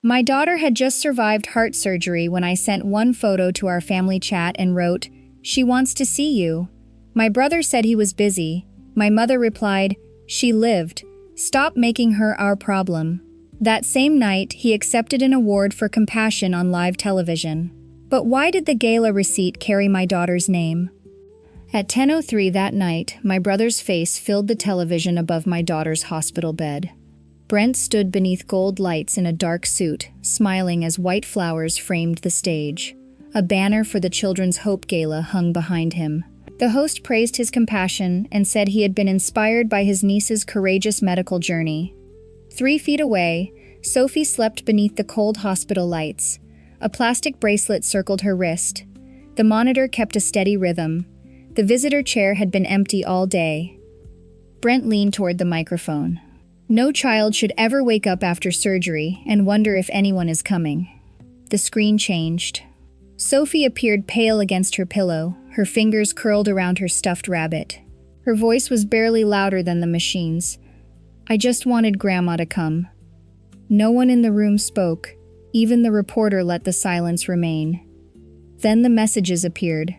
My daughter had just survived heart surgery when I sent one photo to our family chat and wrote, "She wants to see you." My brother said he was busy. My mother replied, "She lived. Stop making her our problem." That same night, he accepted an award for compassion on live television. But why did the gala receipt carry my daughter's name? At 10:03 that night, my brother's face filled the television above my daughter's hospital bed. Brent stood beneath gold lights in a dark suit, smiling as white flowers framed the stage. A banner for the Children's Hope Gala hung behind him. The host praised his compassion and said he had been inspired by his niece's courageous medical journey. 3 feet away, Sophie slept beneath the cold hospital lights. A plastic bracelet circled her wrist. The monitor kept a steady rhythm. The visitor chair had been empty all day. Brent leaned toward the microphone. No child should ever wake up after surgery and wonder if anyone is coming. The screen changed. Sophie appeared pale against her pillow, her fingers curled around her stuffed rabbit. Her voice was barely louder than the machine's. "I just wanted Grandma to come." No one in the room spoke. Even the reporter let the silence remain. Then the messages appeared.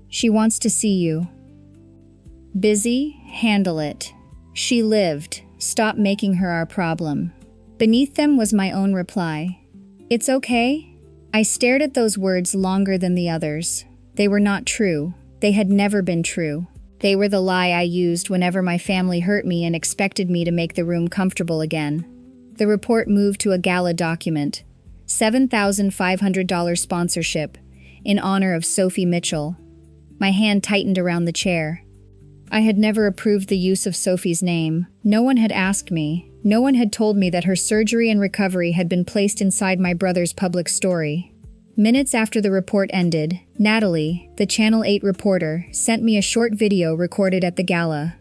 "She wants to see you." "Busy? Handle it." "She lived. Stop making her our problem." Beneath them was my own reply. "It's okay?" I stared at those words longer than the others. They were not true. They had never been true. They were the lie I used whenever my family hurt me and expected me to make the room comfortable again. The report moved to a gala document. $7,500 sponsorship, in honor of Sophie Mitchell. My hand tightened around the chair. I had never approved the use of Sophie's name. No one had asked me. No one had told me that her surgery and recovery had been placed inside my brother's public story. Minutes after the report ended, Natalie, the Channel 8 reporter, sent me a short video recorded at the gala.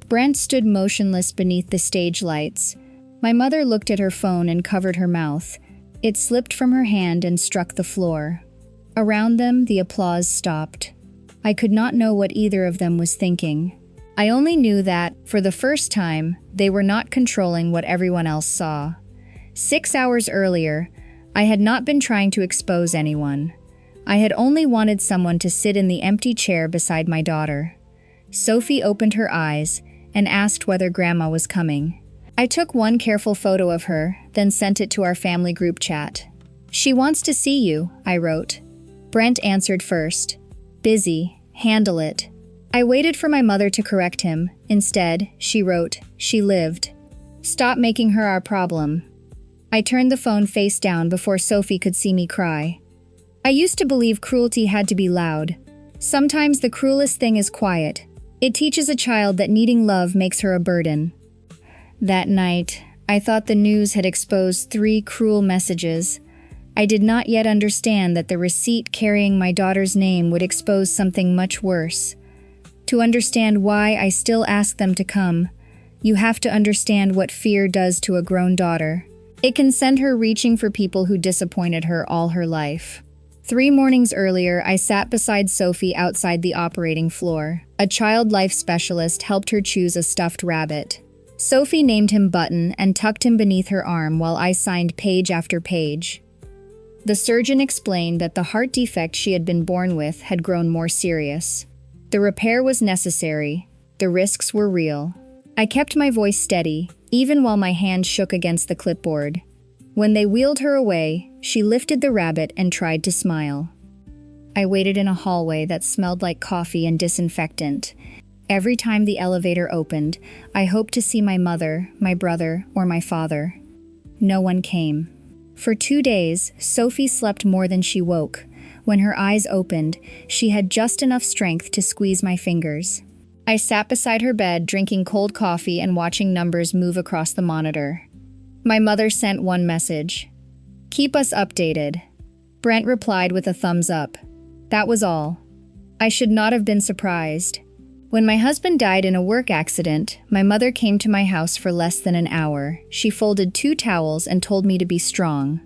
Brent stood motionless beneath the stage lights. My mother looked at her phone and covered her mouth. It slipped from her hand and struck the floor. Around them, the applause stopped. I could not know what either of them was thinking. I only knew that, for the first time, they were not controlling what everyone else saw. 6 hours earlier, I had not been trying to expose anyone. I had only wanted someone to sit in the empty chair beside my daughter. Sophie opened her eyes and asked whether Grandma was coming. I took one careful photo of her, then sent it to our family group chat. "She wants to see you," I wrote. Brent answered first. "Busy. Handle it." I waited for my mother to correct him. Instead, she wrote, "She lived. Stop making her our problem." I turned the phone face down before Sophie could see me cry. I used to believe cruelty had to be loud. Sometimes the cruelest thing is quiet. It teaches a child that needing love makes her a burden. That night, I thought the news had exposed 3 cruel messages. I did not yet understand that the receipt carrying my daughter's name would expose something much worse. To understand why I still ask them to come, you have to understand what fear does to a grown daughter. It can send her reaching for people who disappointed her all her life. 3 mornings earlier, I sat beside Sophie outside the operating floor. A child life specialist helped her choose a stuffed rabbit. Sophie named him Button and tucked him beneath her arm while I signed page after page. The surgeon explained that the heart defect she had been born with had grown more serious. The repair was necessary. The risks were real. I kept my voice steady, even while my hand shook against the clipboard. When they wheeled her away, she lifted the rabbit and tried to smile. I waited in a hallway that smelled like coffee and disinfectant. Every time the elevator opened, I hoped to see my mother, my brother, or my father. No one came. For 2 days, Sophie slept more than she woke. When her eyes opened, she had just enough strength to squeeze my fingers. I sat beside her bed, drinking cold coffee and watching numbers move across the monitor. My mother sent one message. "Keep us updated." Brent replied with a thumbs up. That was all. I should not have been surprised. When my husband died in a work accident, my mother came to my house for less than an hour. She folded 2 towels and told me to be strong.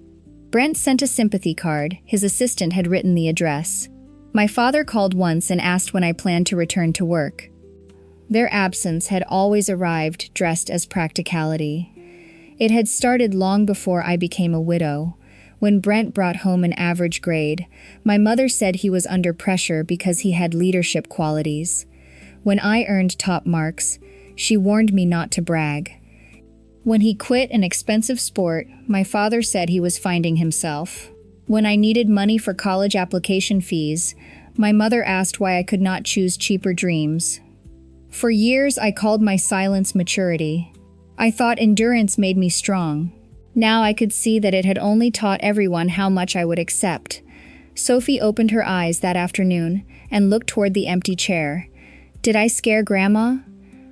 Brent sent a sympathy card. His assistant had written the address. My father called once and asked when I planned to return to work. Their absence had always arrived dressed as practicality. It had started long before I became a widow. When Brent brought home an average grade, my mother said he was under pressure because he had leadership qualities. When I earned top marks, she warned me not to brag. When he quit an expensive sport, my father said he was finding himself. When I needed money for college application fees, my mother asked why I could not choose cheaper dreams. For years, I called my silence maturity. I thought endurance made me strong. Now I could see that it had only taught everyone how much I would accept. Sophie opened her eyes that afternoon and looked toward the empty chair. Did I scare Grandma?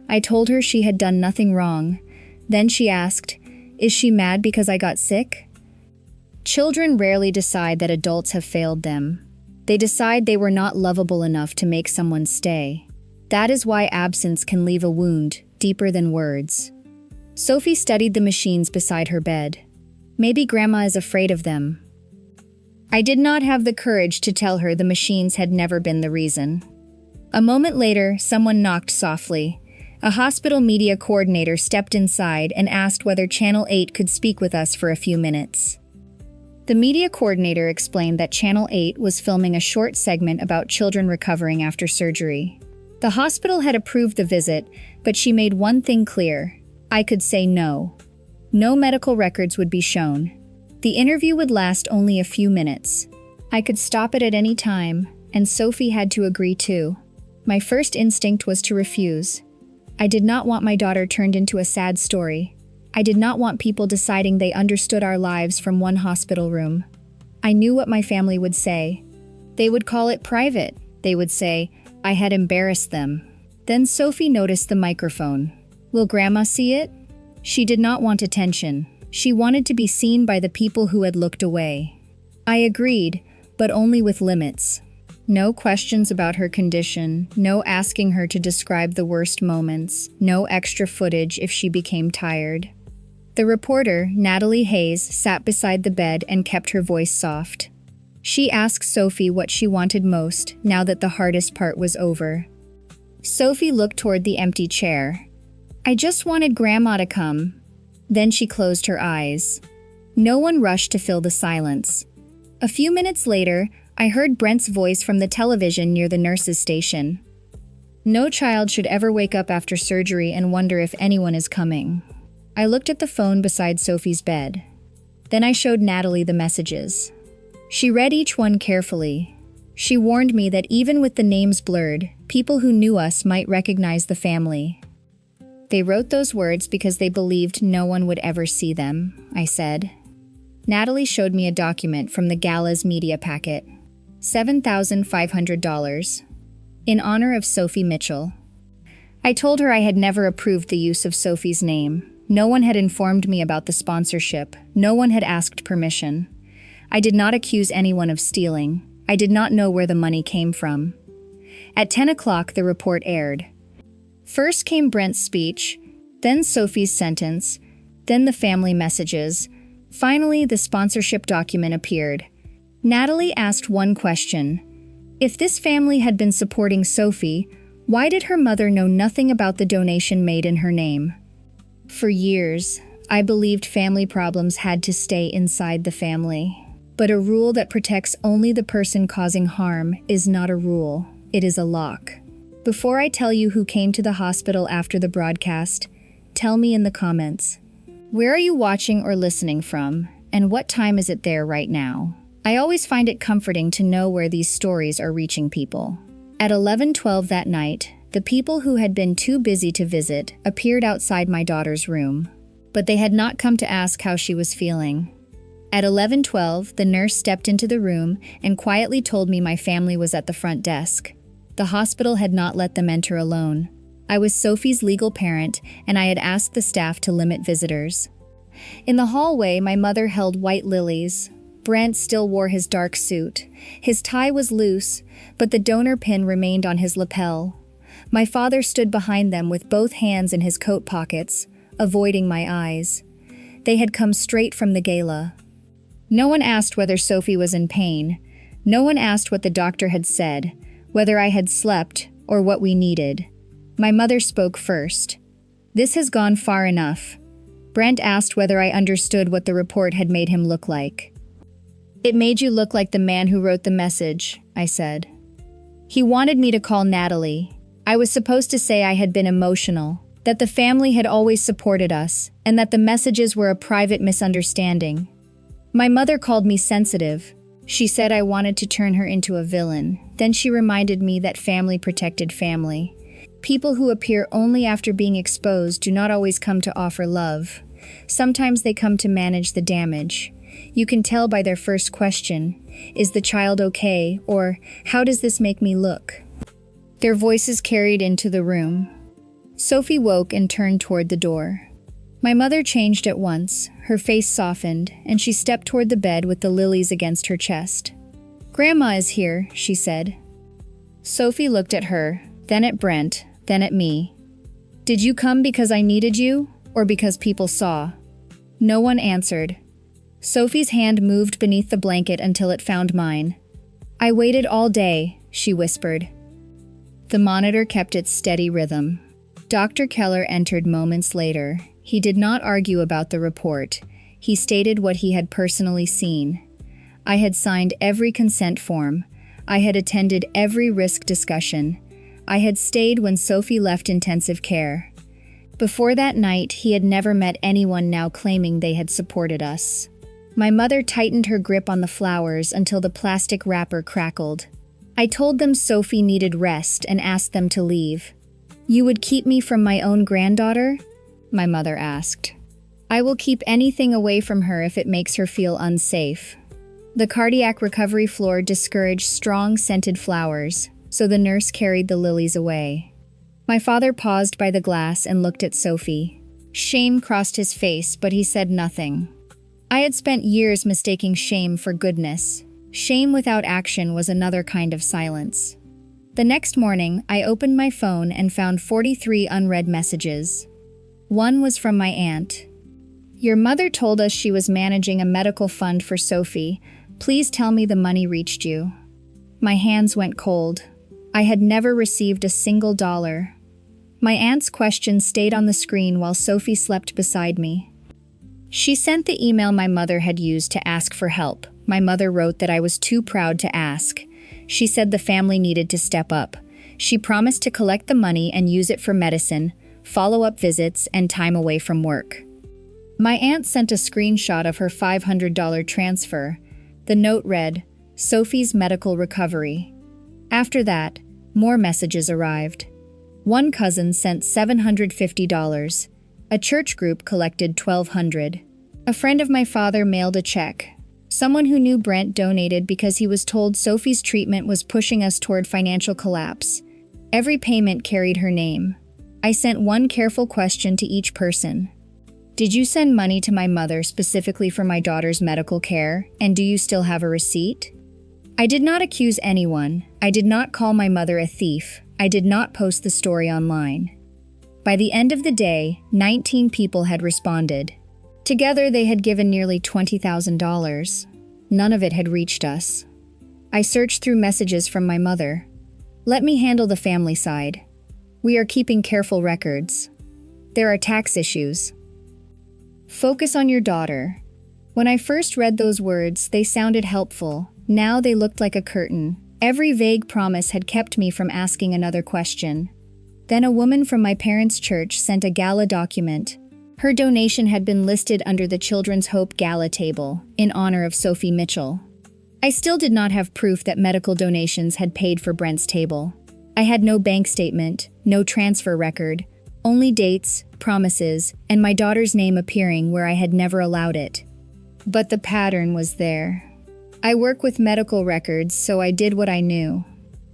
I told her she had done nothing wrong. Then she asked, is she mad because I got sick? Children rarely decide that adults have failed them. They decide they were not lovable enough to make someone stay. That is why absence can leave a wound deeper than words. Sophie studied the machines beside her bed. Maybe Grandma is afraid of them. I did not have the courage to tell her the machines had never been the reason. A moment later, someone knocked softly. A hospital media coordinator stepped inside and asked whether Channel 8 could speak with us for a few minutes. The media coordinator explained that Channel 8 was filming a short segment about children recovering after surgery. The hospital had approved the visit, but she made one thing clear. I could say no. No medical records would be shown. The interview would last only a few minutes. I could stop it at any time, and Sophie had to agree too. My first instinct was to refuse. I did not want my daughter turned into a sad story. I did not want people deciding they understood our lives from one hospital room. I knew what my family would say. They would call it private. They would say, I had embarrassed them. Then Sophie noticed the microphone. Will Grandma see it? She did not want attention. She wanted to be seen by the people who had looked away. I agreed, but only with limits. No questions about her condition, no asking her to describe the worst moments, no extra footage if she became tired. The reporter, Natalie Hayes, sat beside the bed and kept her voice soft. She asked Sophie what she wanted most now that the hardest part was over. Sophie looked toward the empty chair. I just wanted Grandma to come. Then she closed her eyes. No one rushed to fill the silence. A few minutes later, I heard Brent's voice from the television near the nurse's station. No child should ever wake up after surgery and wonder if anyone is coming. I looked at the phone beside Sophie's bed. Then I showed Natalie the messages. She read each one carefully. She warned me that even with the names blurred, people who knew us might recognize the family. They wrote those words because they believed no one would ever see them, I said. Natalie showed me a document from the gala's media packet. $7,500. In honor of Sophie Mitchell. I told her I had never approved the use of Sophie's name. No one had informed me about the sponsorship. No one had asked permission. I did not accuse anyone of stealing. I did not know where the money came from. At 10 o'clock, the report aired. First came Brent's speech, then Sophie's sentence, then the family messages. Finally, the sponsorship document appeared. Natalie asked one question. If this family had been supporting Sophie, why did her mother know nothing about the donation made in her name? For years, I believed family problems had to stay inside the family. But a rule that protects only the person causing harm is not a rule, it is a lock. Before I tell you who came to the hospital after the broadcast, tell me in the comments. Where are you watching or listening from, and what time is it there right now? I always find it comforting to know where these stories are reaching people. At 11:12 that night, the people who had been too busy to visit appeared outside my daughter's room. But they had not come to ask how she was feeling. At 11:12, the nurse stepped into the room and quietly told me my family was at the front desk. The hospital had not let them enter alone. I was Sophie's legal parent, and I had asked the staff to limit visitors. In the hallway, my mother held white lilies. Brent still wore his dark suit. His tie was loose, but the donor pin remained on his lapel. My father stood behind them with both hands in his coat pockets, avoiding my eyes. They had come straight from the gala. No one asked whether Sophie was in pain. No one asked what the doctor had said, whether I had slept, or what we needed. My mother spoke first. This has gone far enough. Brent asked whether I understood what the report had made him look like. "It made you look like the man who wrote the message," I said. "He wanted me to call Natalie. I was supposed to say I had been emotional, that the family had always supported us, and that the messages were a private misunderstanding. My mother called me sensitive. She said I wanted to turn her into a villain. Then she reminded me that family protected family. People who appear only after being exposed do not always come to offer love. Sometimes they come to manage the damage. You can tell by their first question, 'Is the child okay?' or 'How does this make me look?'" Their voices carried into the room. Sophie woke and turned toward the door. My mother changed at once. Her face softened, and she stepped toward the bed with the lilies against her chest. "Grandma is here," she said. Sophie looked at her, then at Brent, then at me. "Did you come because I needed you, or because people saw?" No one answered. Sophie's hand moved beneath the blanket until it found mine. "I waited all day," she whispered. The monitor kept its steady rhythm. Dr. Keller entered moments later. He did not argue about the report. He stated what he had personally seen. I had signed every consent form. I had attended every risk discussion. I had stayed when Sophie left intensive care. Before that night, he had never met anyone now claiming they had supported us. My mother tightened her grip on the flowers until the plastic wrapper crackled. I told them Sophie needed rest and asked them to leave. "You would keep me from my own granddaughter?" my mother asked. "I will keep anything away from her if it makes her feel unsafe." The cardiac recovery floor discouraged strong scented flowers, so the nurse carried the lilies away. My father paused by the glass and looked at Sophie. Shame crossed his face, but he said nothing. I had spent years mistaking shame for goodness. Shame without action was another kind of silence. The next morning, I opened my phone and found 43 unread messages. One was from my aunt. "Your mother told us she was managing a medical fund for Sophie. Please tell me the money reached you." My hands went cold. I had never received a single dollar. My aunt's question stayed on the screen while Sophie slept beside me. She sent the email my mother had used to ask for help. My mother wrote that I was too proud to ask. She said the family needed to step up. She promised to collect the money and use it for medicine, follow-up visits, and time away from work. My aunt sent a screenshot of her $500 transfer. The note read, "Sophie's medical recovery." After that, more messages arrived. One cousin sent $750. A church group collected $1,200. A friend of my father mailed a check. Someone who knew Brent donated because he was told Sophie's treatment was pushing us toward financial collapse. Every payment carried her name. I sent one careful question to each person. "Did you send money to my mother specifically for my daughter's medical care, and do you still have a receipt?" I did not accuse anyone. I did not call my mother a thief. I did not post the story online. By the end of the day, 19 people had responded. Together, they had given nearly $20,000. None of it had reached us. I searched through messages from my mother. "Let me handle the family side. We are keeping careful records. There are tax issues. Focus on your daughter." When I first read those words, they sounded helpful. Now they looked like a curtain. Every vague promise had kept me from asking another question. Then a woman from my parents' church sent a gala document. Her donation had been listed under the Children's Hope Gala table, in honor of Sophie Mitchell. I still did not have proof that medical donations had paid for Brent's table. I had no bank statement, no transfer record, only dates, promises, and my daughter's name appearing where I had never allowed it. But the pattern was there. I work with medical records, so I did what I knew.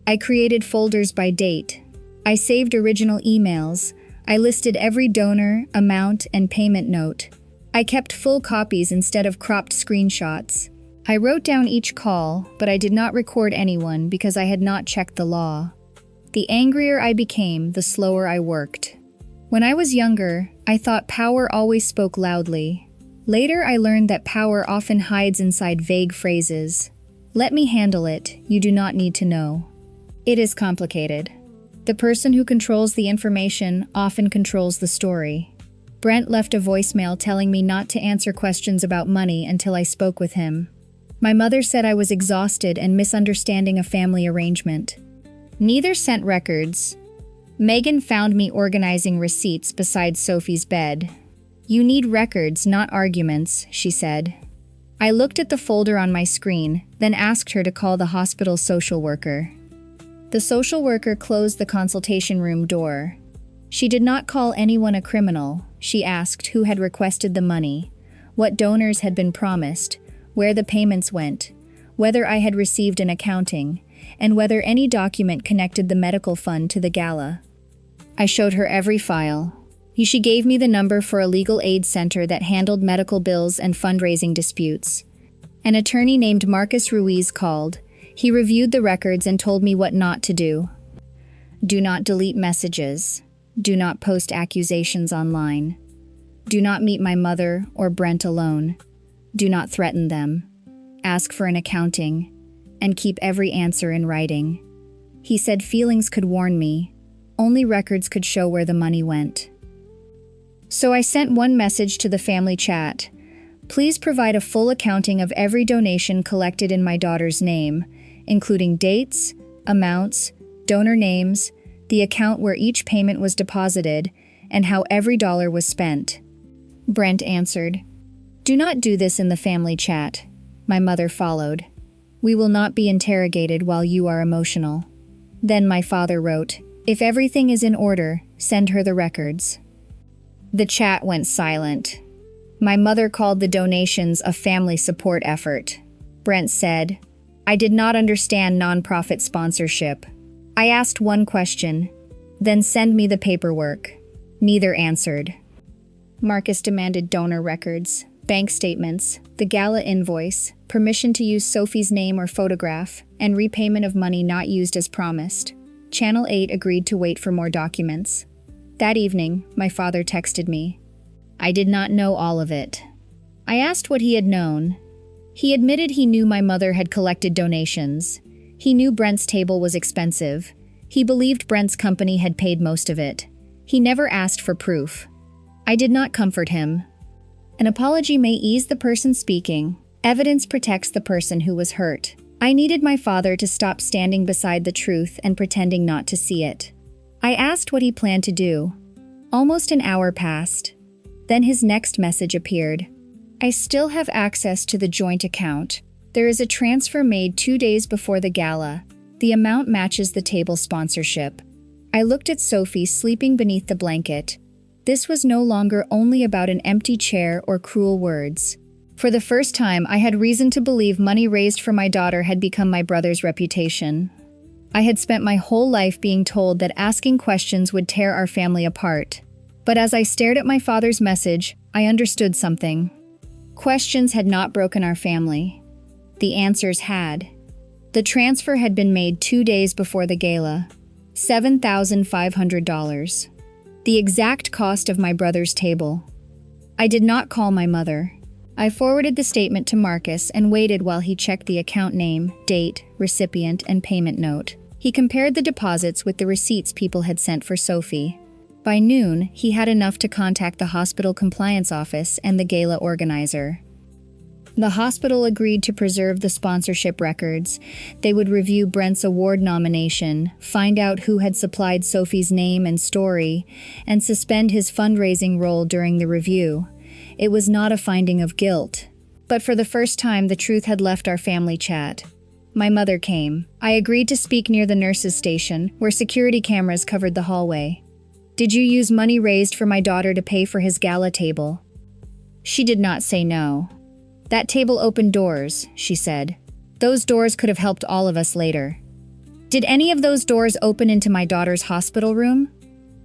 I created folders by date. I saved original emails. I listed every donor, amount, and payment note. I kept full copies instead of cropped screenshots. I wrote down each call, but I did not record anyone because I had not checked the law. The angrier I became, the slower I worked. When I was younger, I thought power always spoke loudly. Later, I learned that power often hides inside vague phrases. "Let me handle it, you do not need to know." It is complicated. The person who controls the information often controls the story. Brent left a voicemail telling me not to answer questions about money until I spoke with him. My mother said I was exhausted and misunderstanding a family arrangement. Neither sent records. Megan found me organizing receipts beside Sophie's bed. "You need records, not arguments," she said. I looked at the folder on my screen, then asked her to call the hospital social worker. The social worker closed the consultation room door. She did not call anyone a criminal. She asked who had requested the money, what donors had been promised, where the payments went, whether I had received an accounting, and whether any document connected the medical fund to the gala. I showed her every file. She gave me the number for a legal aid center that handled medical bills and fundraising disputes. An attorney named Marcus Ruiz called. He reviewed the records and told me what not to do. Do not delete messages. Do not post accusations online. Do not meet my mother or Brent alone. Do not threaten them. Ask for an accounting. And keep every answer in writing. He said feelings could warn me. Only records could show where the money went. So I sent one message to the family chat. Please provide a full accounting of every donation collected in my daughter's name, including dates, amounts, donor names, the account where each payment was deposited, and how every dollar was spent. Brent answered. Do not do this in the family chat. My mother followed. We will not be interrogated while you are emotional. Then my father wrote, if everything is in order, send her the records. The chat went silent. My mother called the donations a family support effort. Brent said, I did not understand nonprofit sponsorship. I asked one question, then send me the paperwork. Neither answered. Marcus demanded donor records, bank statements, the gala invoice, permission to use Sophie's name or photograph, and repayment of money not used as promised. Channel 8 agreed to wait for more documents. That evening, my father texted me. I did not know all of it. I asked what he had known. He admitted he knew my mother had collected donations. He knew Brent's table was expensive. He believed Brent's company had paid most of it. He never asked for proof. I did not comfort him. An apology may ease the person speaking. Evidence protects the person who was hurt. I needed my father to stop standing beside the truth and pretending not to see it. I asked what he planned to do. Almost an hour passed. Then his next message appeared. I still have access to the joint account. There is a transfer made 2 days before the gala. The amount matches the table sponsorship. I looked at Sophie sleeping beneath the blanket. This was no longer only about an empty chair or cruel words. For the first time, I had reason to believe money raised for my daughter had become my brother's reputation. I had spent my whole life being told that asking questions would tear our family apart. But as I stared at my father's message, I understood something. Questions had not broken our family. The answers had. The transfer had been made 2 days before the gala. $7,500. The exact cost of my brother's table. I did not call my mother. I forwarded the statement to Marcus and waited while he checked the account name, date, recipient, and payment note. He compared the deposits with the receipts people had sent for Sophie. By noon, he had enough to contact the hospital compliance office and the gala organizer. The hospital agreed to preserve the sponsorship records. They would review Brent's award nomination, find out who had supplied Sophie's name and story, and suspend his fundraising role during the review. It was not a finding of guilt. But for the first time, the truth had left our family chat. My mother came. I agreed to speak near the nurses' station, where security cameras covered the hallway. Did you use money raised for my daughter to pay for his gala table? She did not say no. That table opened doors, she said. Those doors could have helped all of us later. Did any of those doors open into my daughter's hospital room?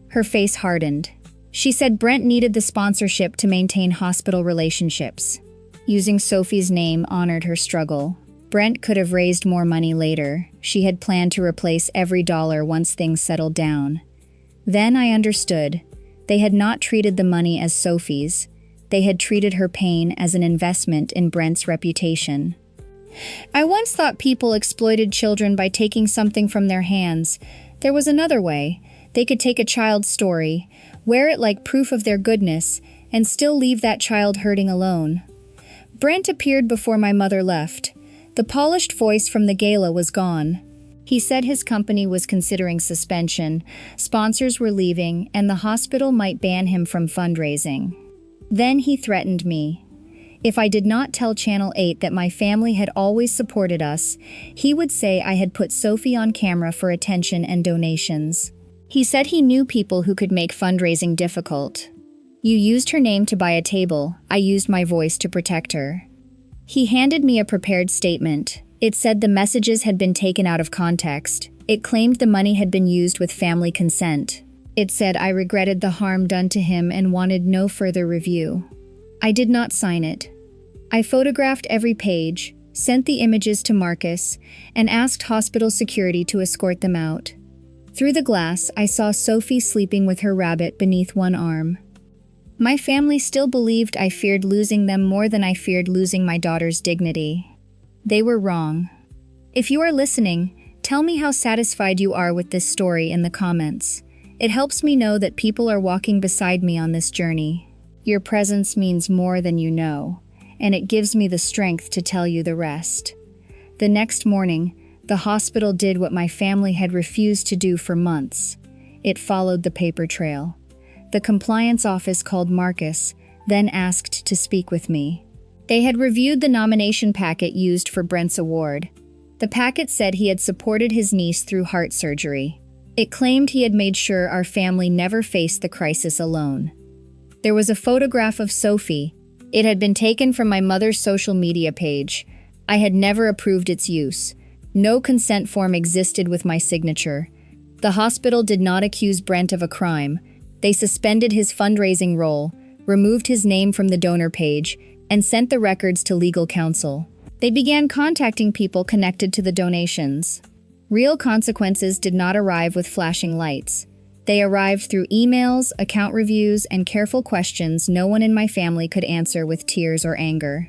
Her face hardened. She said Brent needed the sponsorship to maintain hospital relationships. Using Sophie's name honored her struggle. Brent could have raised more money later. She had planned to replace every dollar once things settled down. Then I understood. They had not treated the money as Sophie's. They had treated her pain as an investment in Brent's reputation. I once thought people exploited children by taking something from their hands. There was another way. They could take a child's story, wear it like proof of their goodness, and still leave that child hurting alone. Brent appeared before my mother left. The polished voice from the gala was gone. He said his company was considering suspension, sponsors were leaving, and the hospital might ban him from fundraising. Then he threatened me. If I did not tell Channel 8 that my family had always supported us, he would say I had put Sophie on camera for attention and donations. He said he knew people who could make fundraising difficult. You used her name to buy a table, I used my voice to protect her. He handed me a prepared statement. It said the messages had been taken out of context. It claimed the money had been used with family consent. It said I regretted the harm done to him and wanted no further review. I did not sign it. I photographed every page, sent the images to Marcus, and asked hospital security to escort them out. Through the glass, I saw Sophie sleeping with her rabbit beneath one arm. My family still believed I feared losing them more than I feared losing my daughter's dignity. They were wrong. If you are listening, tell me how satisfied you are with this story in the comments. It helps me know that people are walking beside me on this journey. Your presence means more than you know, and it gives me the strength to tell you the rest. The next morning, the hospital did what my family had refused to do for months. It followed the paper trail. The compliance office called Marcus, then asked to speak with me. They had reviewed the nomination packet used for Brent's award. The packet said he had supported his niece through heart surgery. It claimed he had made sure our family never faced the crisis alone. There was a photograph of Sophie. It had been taken from my mother's social media page. I had never approved its use. No consent form existed with my signature. The hospital did not accuse Brent of a crime. They suspended his fundraising role, removed his name from the donor page, and sent the records to legal counsel. They began contacting people connected to the donations. Real consequences did not arrive with flashing lights. They arrived through emails, account reviews, and careful questions no one in my family could answer with tears or anger.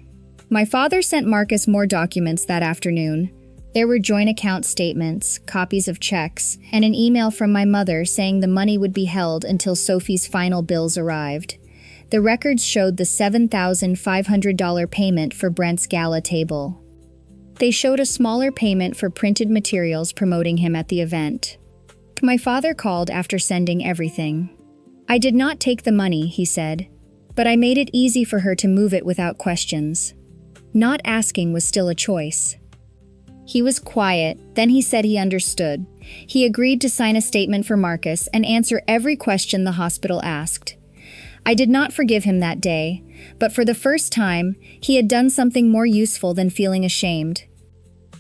My father sent Marcus more documents that afternoon. There were joint account statements, copies of checks, and an email from my mother saying the money would be held until Sophie's final bills arrived. The records showed the $7,500 payment for Brent's gala table. They showed a smaller payment for printed materials promoting him at the event. My father called after sending everything. I did not take the money, he said, but I made it easy for her to move it without questions. Not asking was still a choice. He was quiet, then he said he understood. He agreed to sign a statement for Marcus and answer every question the hospital asked. I did not forgive him that day, but for the first time, he had done something more useful than feeling ashamed.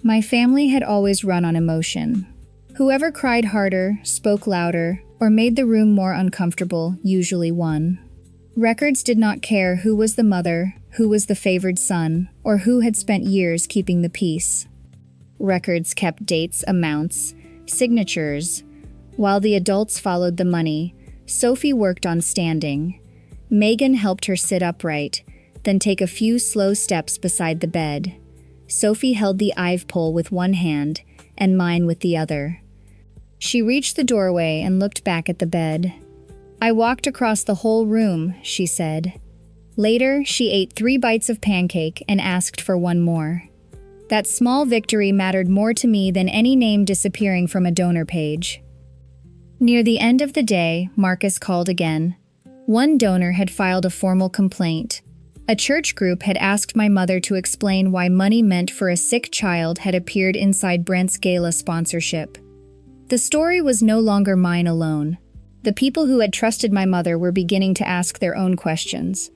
My family had always run on emotion. Whoever cried harder, spoke louder, or made the room more uncomfortable usually won. Records did not care who was the mother, who was the favored son, or who had spent years keeping the peace. Records kept dates, amounts, signatures. While the adults followed the money, Sophie worked on standing. Megan helped her sit upright, then take a few slow steps beside the bed. Sophie held the IVE pole with one hand and mine with the other. She reached the doorway and looked back at the bed. I walked across the whole room, she said. Later, she ate 3 bites of pancake and asked for one more. That small victory mattered more to me than any name disappearing from a donor page. Near the end of the day, Marcus called again. One donor had filed a formal complaint. A church group had asked my mother to explain why money meant for a sick child had appeared inside Brent's gala sponsorship. The story was no longer mine alone. The people who had trusted my mother were beginning to ask their own questions.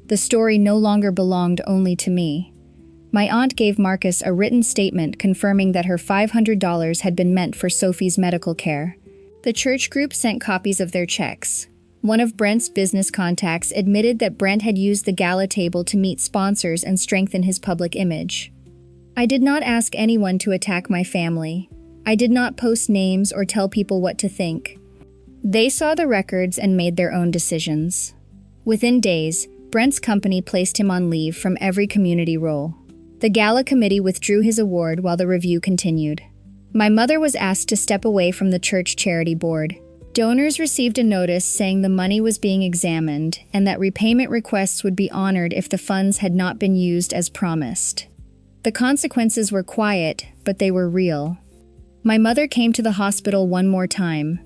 The story no longer belonged only to me. My aunt gave Marcus a written statement confirming that her $500 had been meant for Sophie's medical care. The church group sent copies of their checks. One of Brent's business contacts admitted that Brent had used the gala table to meet sponsors and strengthen his public image. I did not ask anyone to attack my family. I did not post names or tell people what to think. They saw the records and made their own decisions. Within days, Brent's company placed him on leave from every community role. The gala committee withdrew his award while the review continued. My mother was asked to step away from the church charity board. Donors received a notice saying the money was being examined and that repayment requests would be honored if the funds had not been used as promised. The consequences were quiet, but they were real. My mother came to the hospital one more time.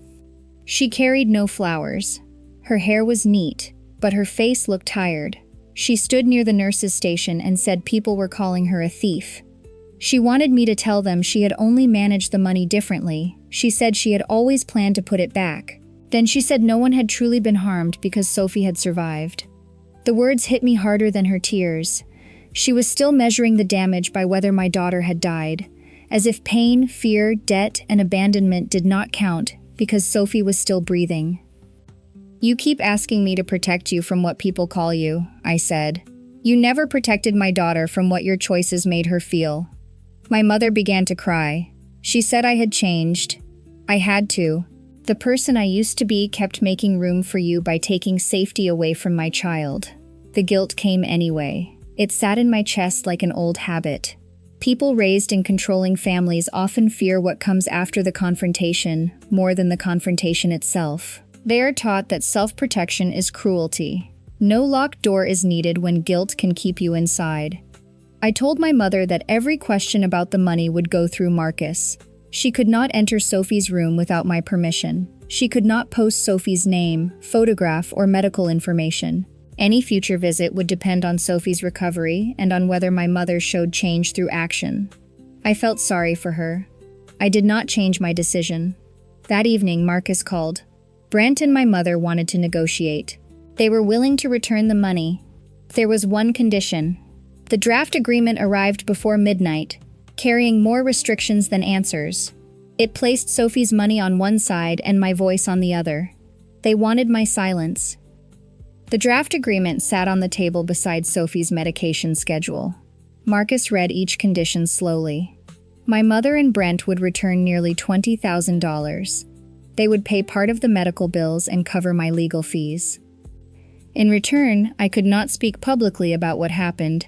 She carried no flowers. Her hair was neat, but her face looked tired. She stood near the nurse's station and said people were calling her a thief. She wanted me to tell them she had only managed the money differently. She said she had always planned to put it back. Then she said no one had truly been harmed because Sophie had survived. The words hit me harder than her tears. She was still measuring the damage by whether my daughter had died, as if pain, fear, debt, and abandonment did not count because Sophie was still breathing. "You keep asking me to protect you from what people call you," I said. "You never protected my daughter from what your choices made her feel." My mother began to cry. She said I had changed. I had to. The person I used to be kept making room for you by taking safety away from my child. The guilt came anyway. It sat in my chest like an old habit. People raised in controlling families often fear what comes after the confrontation more than the confrontation itself. They are taught that self-protection is cruelty. No locked door is needed when guilt can keep you inside. I told my mother that every question about the money would go through Marcus. She could not enter Sophie's room without my permission. She could not post Sophie's name, photograph, or medical information. Any future visit would depend on Sophie's recovery and on whether my mother showed change through action. I felt sorry for her. I did not change my decision. That evening, Marcus called. Brent and my mother wanted to negotiate. They were willing to return the money. There was one condition. The draft agreement arrived before midnight, carrying more restrictions than answers. It placed Sophie's money on one side and my voice on the other. They wanted my silence. The draft agreement sat on the table beside Sophie's medication schedule. Marcus read each condition slowly. My mother and Brent would return nearly $20,000. They would pay part of the medical bills and cover my legal fees. In return, I could not speak publicly about what happened.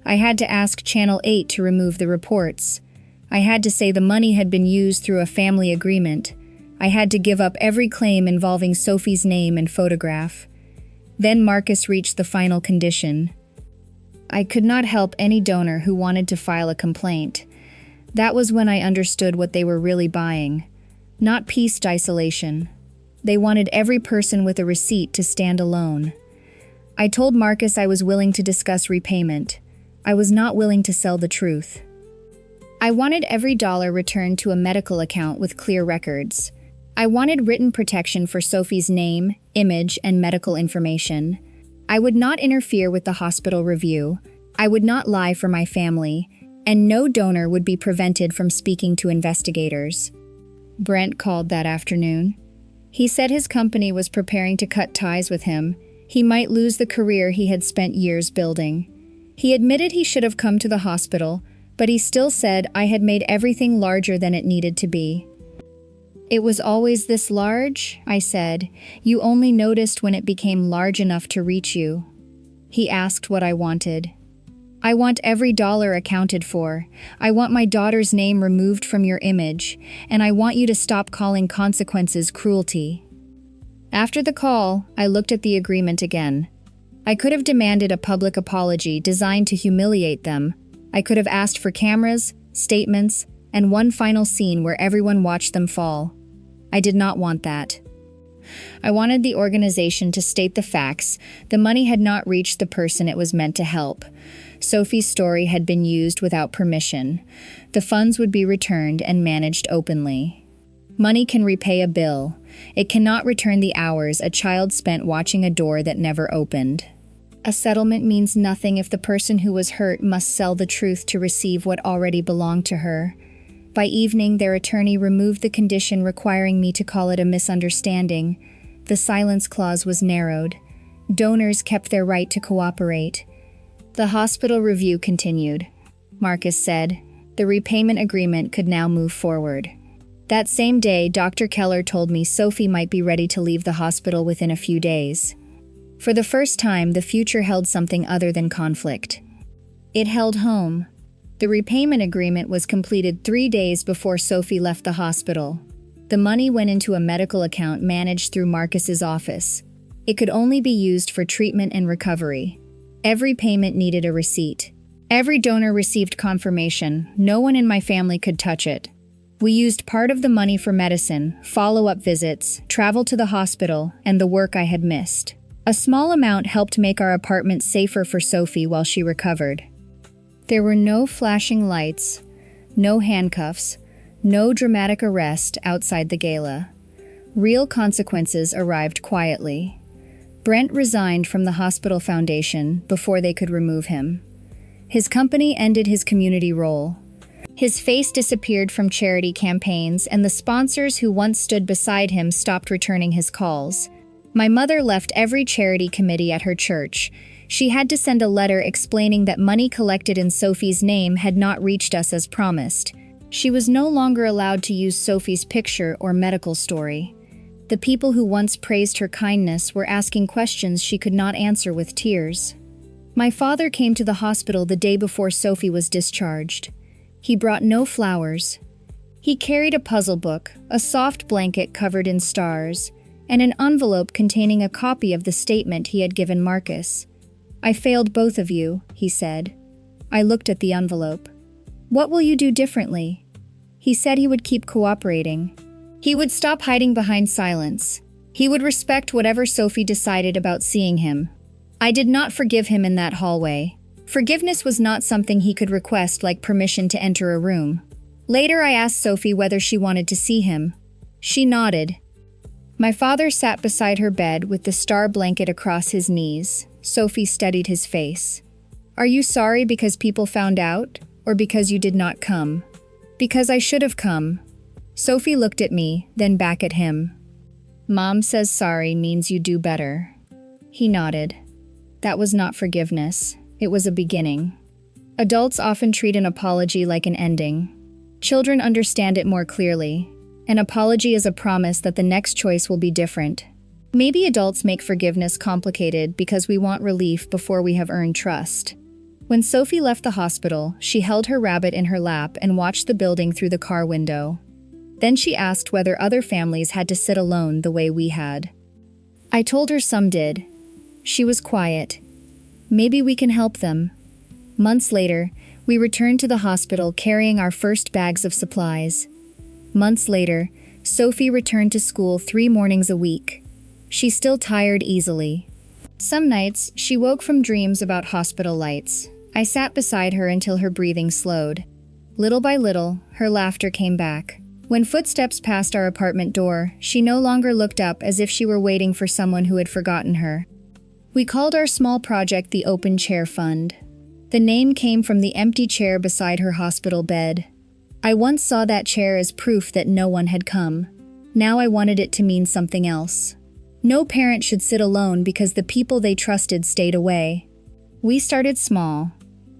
I had to ask Channel 8 to remove the reports. I had to say the money had been used through a family agreement. I had to give up every claim involving Sophie's name and photograph. Then Marcus reached the final condition. I could not help any donor who wanted to file a complaint. That was when I understood what they were really buying. Not pieced isolation. They wanted every person with a receipt to stand alone. I told Marcus I was willing to discuss repayment. I was not willing to sell the truth. I wanted every dollar returned to a medical account with clear records. I wanted written protection for Sophie's name, image, and medical information. I would not interfere with the hospital review. I would not lie for my family, and no donor would be prevented from speaking to investigators. Brent called that afternoon. He said his company was preparing to cut ties with him. He might lose the career he had spent years building. He admitted he should have come to the hospital, but he still said I had made everything larger than it needed to be. It was always this large, I said. You only noticed when it became large enough to reach you. He asked what I wanted. I want every dollar accounted for. I want my daughter's name removed from your image, and I want you to stop calling consequences cruelty. After the call, I looked at the agreement again. I could have demanded a public apology designed to humiliate them. I could have asked for cameras, statements, and one final scene where everyone watched them fall. I did not want that. I wanted the organization to state the facts. The money had not reached the person it was meant to help. Sophie's story had been used without permission. The funds would be returned and managed openly. Money can repay a bill. It cannot return the hours a child spent watching a door that never opened. A settlement means nothing if the person who was hurt must sell the truth to receive what already belonged to her. By evening, their attorney removed the condition requiring me to call it a misunderstanding. The silence clause was narrowed. Donors kept their right to cooperate. The hospital review continued. Marcus said the repayment agreement could now move forward. That same day, Dr. Keller told me Sophie might be ready to leave the hospital within a few days. For the first time, the future held something other than conflict. It held home. The repayment agreement was completed 3 days before Sophie left the hospital. The money went into a medical account managed through Marcus's office. It could only be used for treatment and recovery. Every payment needed a receipt. Every donor received confirmation. No one in my family could touch it. We used part of the money for medicine, follow-up visits, travel to the hospital, and the work I had missed. A small amount helped make our apartment safer for Sophie while she recovered. There were no flashing lights, no handcuffs, no dramatic arrest outside the gala. Real consequences arrived quietly. Brent resigned from the hospital foundation before they could remove him. His company ended his community role. His face disappeared from charity campaigns, and the sponsors who once stood beside him stopped returning his calls. My mother left every charity committee at her church. She had to send a letter explaining that money collected in Sophie's name had not reached us as promised. She was no longer allowed to use Sophie's picture or medical story. The people who once praised her kindness were asking questions she could not answer with tears. My father came to the hospital the day before Sophie was discharged. He brought no flowers. He carried a puzzle book, a soft blanket covered in stars, and an envelope containing a copy of the statement he had given Marcus. "I failed both of you," he said. I looked at the envelope. "What will you do differently?" He said he would keep cooperating. He would stop hiding behind silence. He would respect whatever Sophie decided about seeing him. I did not forgive him in that hallway. Forgiveness was not something he could request like permission to enter a room. Later I asked Sophie whether she wanted to see him. She nodded. My father sat beside her bed with the star blanket across his knees. Sophie studied his face. "Are you sorry because people found out, or because you did not come?" "Because I should have come." Sophie looked at me, then back at him. "Mom says sorry means you do better." He nodded. That was not forgiveness. It was a beginning. Adults often treat an apology like an ending. Children understand it more clearly. An apology is a promise that the next choice will be different. Maybe adults make forgiveness complicated because we want relief before we have earned trust. When Sophie left the hospital, she held her rabbit in her lap and watched the building through the car window. Then she asked whether other families had to sit alone the way we had. I told her some did. She was quiet. Maybe we can help them. Months later, we returned to the hospital carrying our first bags of supplies. Months later, Sophie returned to school 3 mornings a week. She still tired easily. Some nights, she woke from dreams about hospital lights. I sat beside her until her breathing slowed. Little by little, her laughter came back. When footsteps passed our apartment door, she no longer looked up as if she were waiting for someone who had forgotten her. We called our small project the Open Chair Fund. The name came from the empty chair beside her hospital bed. I once saw that chair as proof that no one had come. Now I wanted it to mean something else. No parent should sit alone because the people they trusted stayed away. We started small.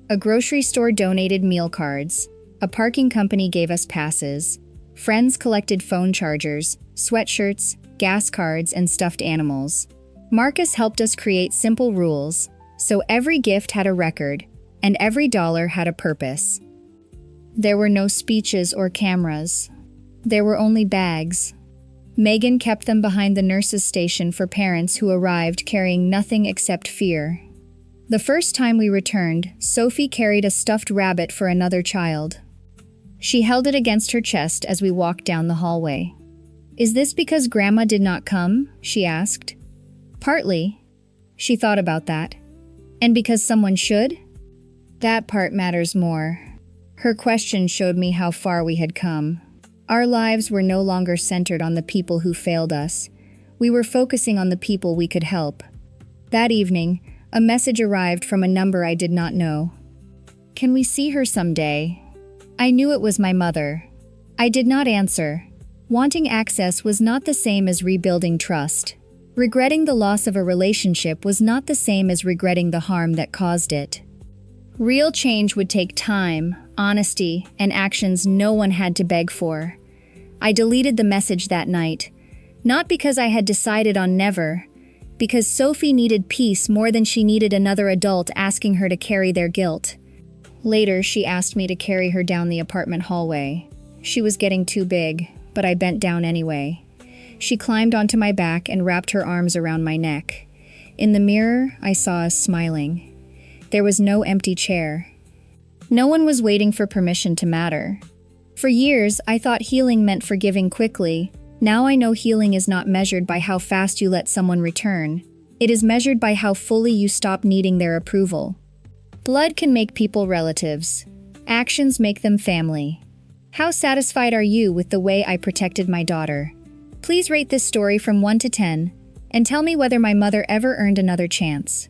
A grocery store donated meal cards. A parking company gave us passes. Friends collected phone chargers, sweatshirts, gas cards, and stuffed animals. Marcus helped us create simple rules, so every gift had a record, and every dollar had a purpose. There were no speeches or cameras. There were only bags. Megan kept them behind the nurse's station for parents who arrived carrying nothing except fear. The first time we returned, Sophie carried a stuffed rabbit for another child. She held it against her chest as we walked down the hallway. "Is this because Grandma did not come?" she asked. "Partly." She thought about that. "And because someone should?" "That part matters more." Her question showed me how far we had come. Our lives were no longer centered on the people who failed us. We were focusing on the people we could help. That evening, a message arrived from a number I did not know. "Can we see her someday?" I knew it was my mother. I did not answer. Wanting access was not the same as rebuilding trust. Regretting the loss of a relationship was not the same as regretting the harm that caused it. Real change would take time, honesty, and actions no one had to beg for. I deleted the message that night, not because I had decided on never, because Sophie needed peace more than she needed another adult asking her to carry their guilt. Later, she asked me to carry her down the apartment hallway. She was getting too big. but I bent down anyway. She climbed onto my back and wrapped her arms around my neck. In the mirror, I saw us smiling. There was no empty chair. No one was waiting for permission to matter. For years, I thought healing meant forgiving quickly. Now I know healing is not measured by how fast you let someone return. It is measured by how fully you stop needing their approval. Blood can make people relatives. Actions make them family. How satisfied are you with the way I protected my daughter? Please rate this story from 1 to 10, and tell me whether my mother ever earned another chance.